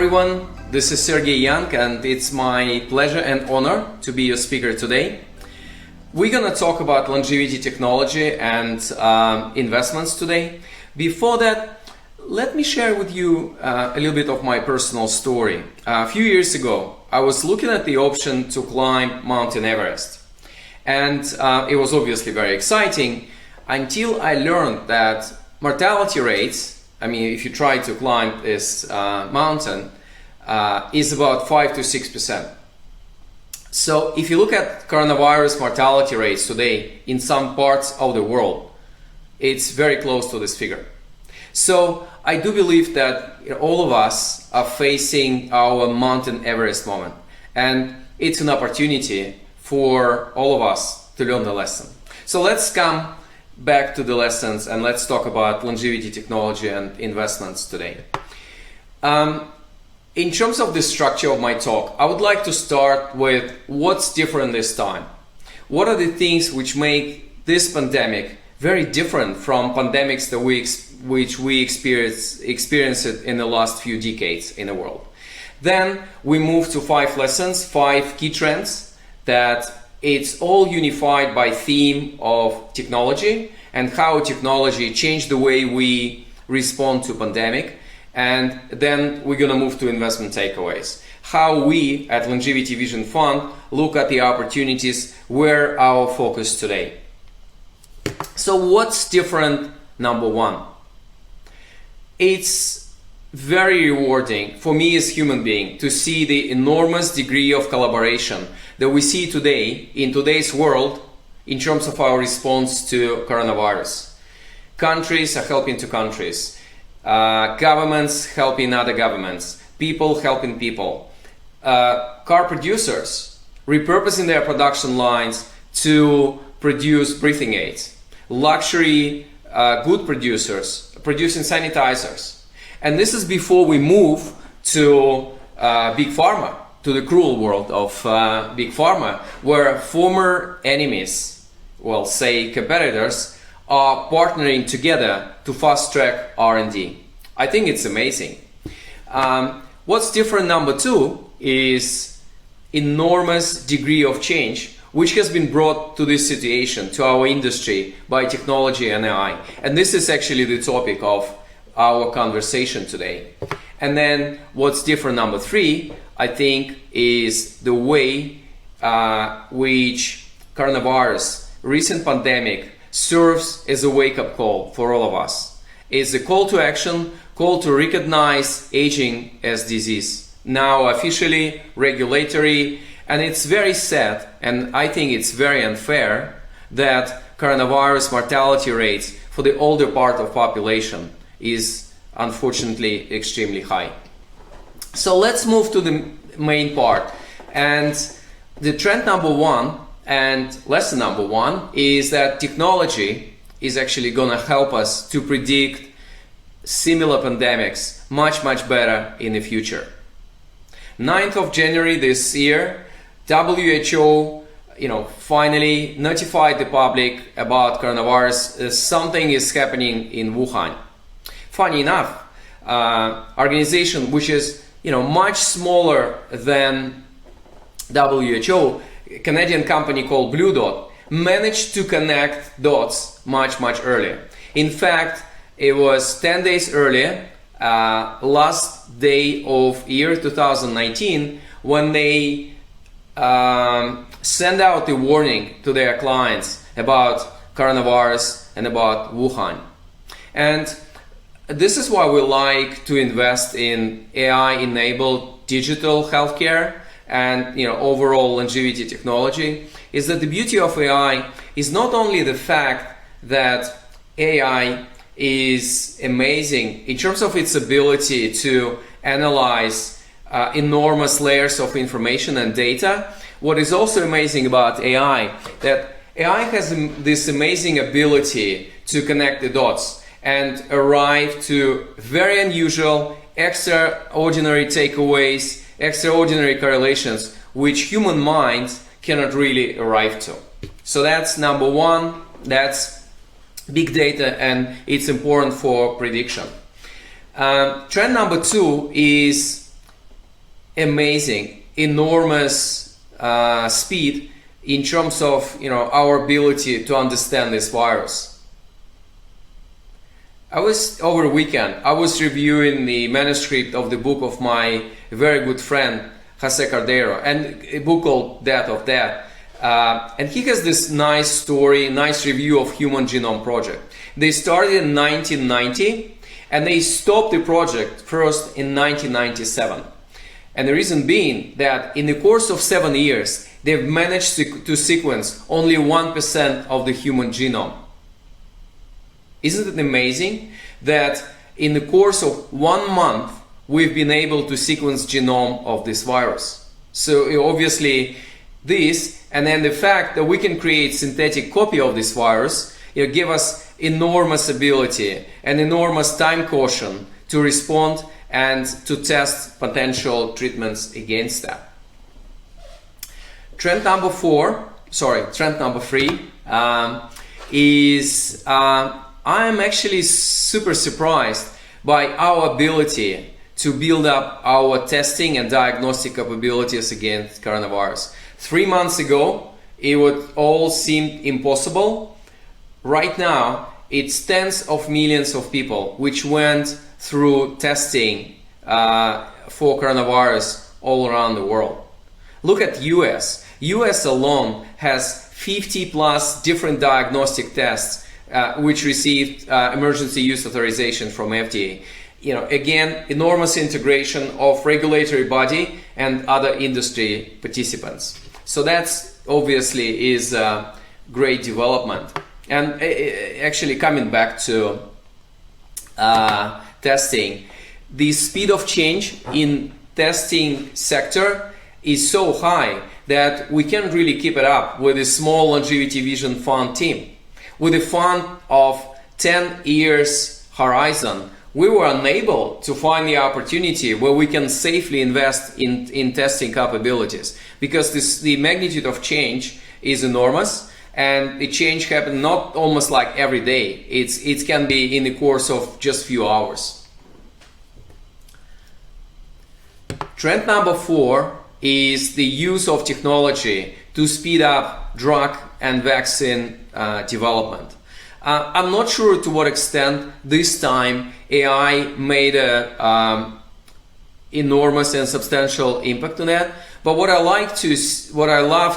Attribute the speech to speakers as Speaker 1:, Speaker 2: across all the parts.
Speaker 1: everyone, this is Sergey Young and it's my pleasure and honor to be your speaker today. We're gonna talk about longevity technology and investments today. Before that, let me share with you a little bit of my personal story. A few years ago, I was looking at the option to climb Mount Everest. And it was obviously very exciting until I learned that mortality rates, I mean, if you try to climb this mountain, is about 5 to 6%. So if you look at coronavirus mortality rates today in some parts of the world, it's very close to this figure. So I do believe that all of us are facing our Mountain Everest moment, and it's an opportunity for all of us to learn the lesson. So let's come back to the lessons and let's talk about longevity technology and investments today. In terms of the structure of my talk, I would like to start with what's different this time. What are the things which make this pandemic very different from pandemics that which we experienced in the last few decades in the world. Then we move to 5 lessons, 5 key trends that it's all unified by theme of technology and how technology changed the way we respond to pandemic. And then we're gonna move to investment takeaways. How we at Longevity Vision Fund look at the opportunities, where our focus today. So what's different? Number one, it's very rewarding for me as a human being to see the enormous degree of collaboration that we see today in today's world in terms of our response to coronavirus. Countries are helping to countries, governments helping other governments, people helping people, car producers repurposing their production lines to produce breathing aids, luxury good producers producing sanitizers. And this is before we move to Big Pharma, to the cruel world of Big Pharma, where former enemies, well, say competitors, are partnering together to fast-track R&D. I think it's amazing. What's different, number 2, is enormous degree of change which has been brought to this situation, to our industry, by technology and AI. And this is actually the topic of our conversation today. And then what's different, number 3, I think, is the way which coronavirus, recent pandemic, serves as a wake-up call for all of us. It's a call to action, call to recognize aging as disease, now officially regulatory. And it's very sad, and I think it's very unfair, that coronavirus mortality rates for the older part of population is unfortunately extremely high. So let's move to the main part. And the trend number 1 and lesson number 1 is that technology is actually gonna help us to predict similar pandemics much better in the future. 9th of January this year, WHO finally notified the public about coronavirus. Something is happening in Wuhan. Funny enough, organization which is much smaller than WHO, Canadian company called Blue Dot, managed to connect dots much earlier. In fact, it was 10 days earlier, last day of year 2019, when they send out a warning to their clients about coronavirus and about Wuhan. And this is why we like to invest in AI-enabled digital healthcare and overall longevity technology, is that the beauty of AI is not only the fact that AI is amazing in terms of its ability to analyze enormous layers of information and data. What is also amazing about AI, that AI has this amazing ability to connect the dots and arrive to very unusual, extraordinary takeaways, extraordinary correlations, which human minds cannot really arrive to. So that's number 1, that's big data, and it's important for prediction. Trend number 2 is amazing, enormous speed in terms of our ability to understand this virus. Over the weekend, I was reviewing the manuscript of the book of my very good friend Jose Cordero, and a book called Death of Death. And he has this nice story, nice review of Human Genome Project. They started in 1990 and they stopped the project first in 1997. And the reason being that in the course of 7 years, they've managed to sequence only 1% of the human genome. Isn't it amazing that in the course of 1 month, we've been able to sequence genome of this virus? So obviously this, and then the fact that we can create synthetic copy of this virus, give us enormous ability and enormous time caution to respond and to test potential treatments against that. Trend number three is I am actually super surprised by our ability to build up our testing and diagnostic capabilities against coronavirus. 3 months ago, it would all seem impossible. Right now, it's tens of millions of people which went through testing for coronavirus all around the world. Look at US. US alone has 50 plus different diagnostic tests which received emergency use authorization from FDA. Again, enormous integration of regulatory body and other industry participants. So that's obviously is a great development. And actually coming back to testing, the speed of change in testing sector is so high that we can't really keep it up with a small longevity vision fund team. With a fund of 10 years horizon, we were unable to find the opportunity where we can safely invest in testing capabilities, because the magnitude of change is enormous, and the change happens not almost like every day. It can be in the course of just few hours. Trend number 4 is the use of technology to speed up drug and vaccine development. I'm not sure to what extent this time AI made a enormous and substantial impact on that. But what I love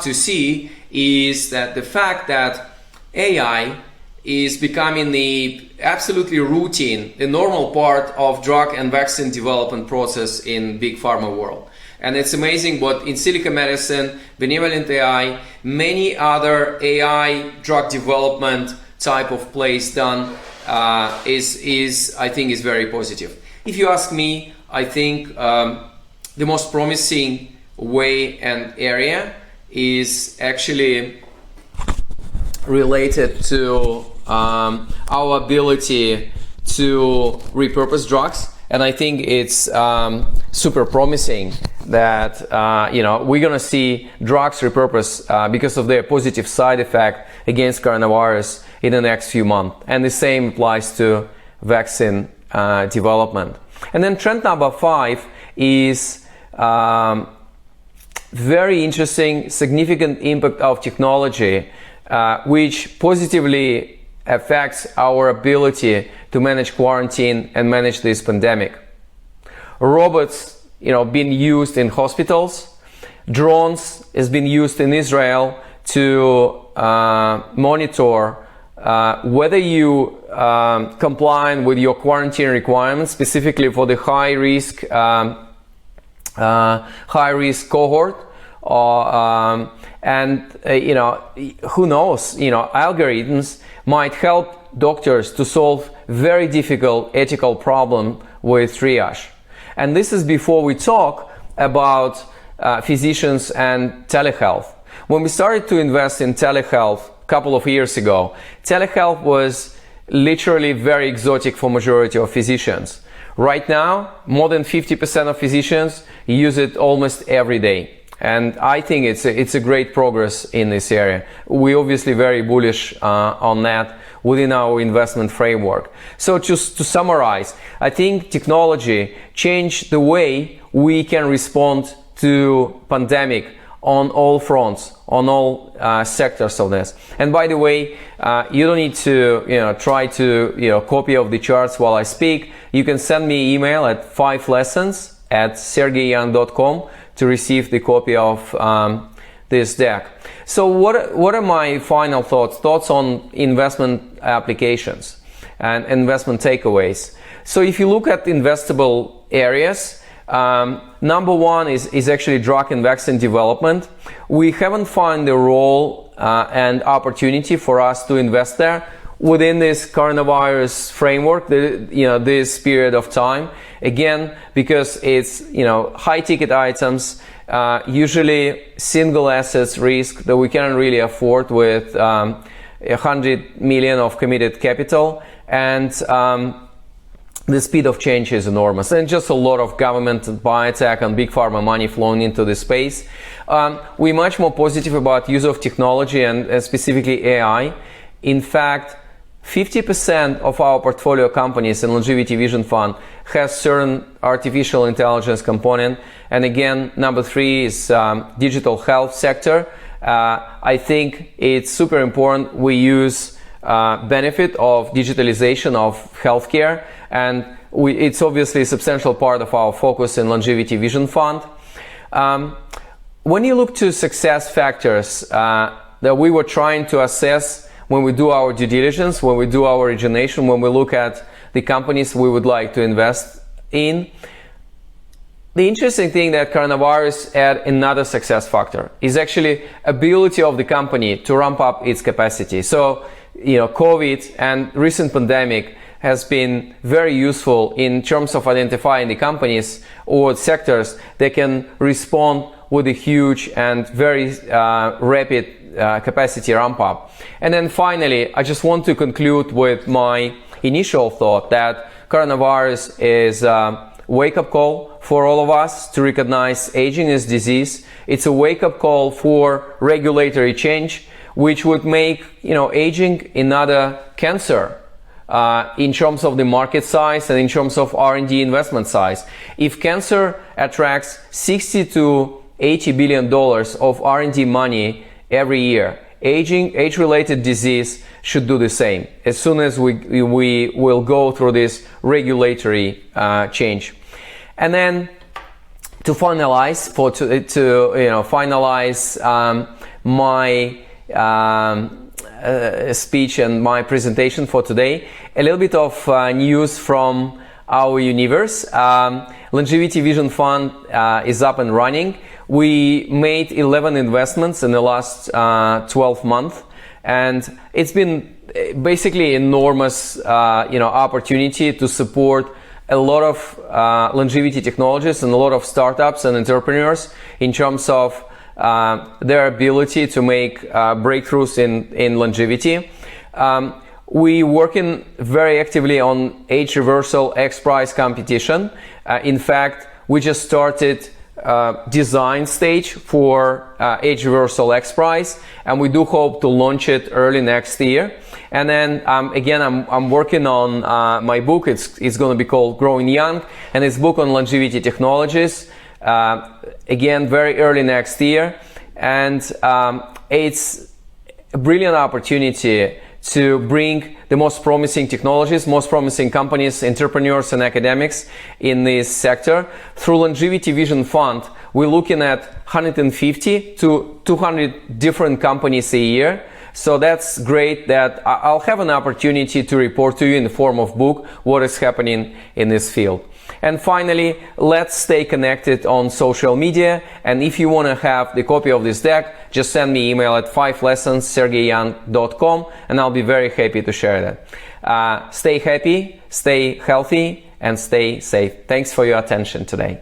Speaker 1: to see is that the fact that AI is becoming the absolutely routine, the normal part of drug and vaccine development process in big pharma world. And it's amazing what in silico medicine, benevolent AI, many other AI drug development type of place done is I think is very positive. If you ask me, I think the most promising way and area is actually related to our ability to repurpose drugs. And I think it's super promising that we're gonna see drugs repurposed because of their positive side effect against coronavirus in the next few months. And the same applies to vaccine development. And then trend number 5 is very interesting, significant impact of technology, which positively affects our ability to manage quarantine and manage this pandemic. Robots, being used in hospitals. Drones has been used in Israel to monitor whether you comply with your quarantine requirements, specifically for the high risk cohort. Who knows? Algorithms might help doctors to solve very difficult ethical problem with triage. And this is before we talk about physicians and telehealth. When we started to invest in telehealth a couple of years ago, telehealth was literally very exotic for majority of physicians. Right now, more than 50% of physicians use it almost every day. And I think it's a great progress in this area. We're obviously very bullish on that within our investment framework. So just to summarize, I think technology changed the way we can respond to pandemic on all fronts, on all sectors of this. And by the way, you don't need to try to copy of the charts while I speak. You can send me email at 5lessons@sergeyyoung.com to receive the copy of this deck. So what are my final thoughts on investment applications and investment takeaways? So if you look at investable areas, number one is actually drug and vaccine development. We haven't found a role and opportunity for us to invest there within this coronavirus framework, this period of time. Again, because it's high ticket items, usually single assets risk that we cannot really afford with 100 million of committed capital, and the speed of change is enormous, and just a lot of government, biotech, and big pharma money flowing into this space. We're much more positive about use of technology and specifically AI. In fact, 50% of our portfolio companies in Longevity Vision Fund has certain artificial intelligence component. And again, number three is digital health sector. I think it's super important we use benefit of digitalization of healthcare, and it's obviously a substantial part of our focus in Longevity Vision Fund. When you look to success factors that we were trying to assess when we do our due diligence, when we do our origination, when we look at the companies we would like to invest in, the interesting thing that coronavirus add another success factor is actually ability of the company to ramp up its capacity. So, COVID and recent pandemic has been very useful in terms of identifying the companies or sectors that can respond with a huge and very rapid capacity ramp up. And then finally, I just want to conclude with my initial thought that coronavirus is a wake-up call for all of us to recognize aging as disease. It's a wake-up call for regulatory change, which would make aging another cancer in terms of the market size and in terms of R&D investment size. If cancer attracts 60 to 80 billion dollars of R&D money every year, age-related disease should do the same as soon as we will go through this regulatory change. And then to finalize, my speech and my presentation for today, a little bit of news from our universe. Longevity Vision Fund is up and running. We made 11 investments in the last 12 months, and it's been basically enormous opportunity to support a lot of longevity technologies and a lot of startups and entrepreneurs in terms of their ability to make breakthroughs in longevity. We working very actively on age reversal X Prize competition. In fact, we just started design stage for age reversal X Prize, and we do hope to launch it early next year. And then again, I'm working on my book. It's going to be called Growing Young, and it's a book on longevity technologies. Again, very early next year, and it's a brilliant opportunity to bring the most promising technologies, most promising companies, entrepreneurs, and academics in this sector. Through Longevity Vision Fund, we're looking at 150 to 200 different companies a year. So that's great that I'll have an opportunity to report to you in the form of book what is happening in this field. And finally, let's stay connected on social media. And if you want to have the copy of this deck, just send me email at 5lessons@sergeyyoung.com, and I'll be very happy to share that. Stay happy, stay healthy, and stay safe. Thanks for your attention today.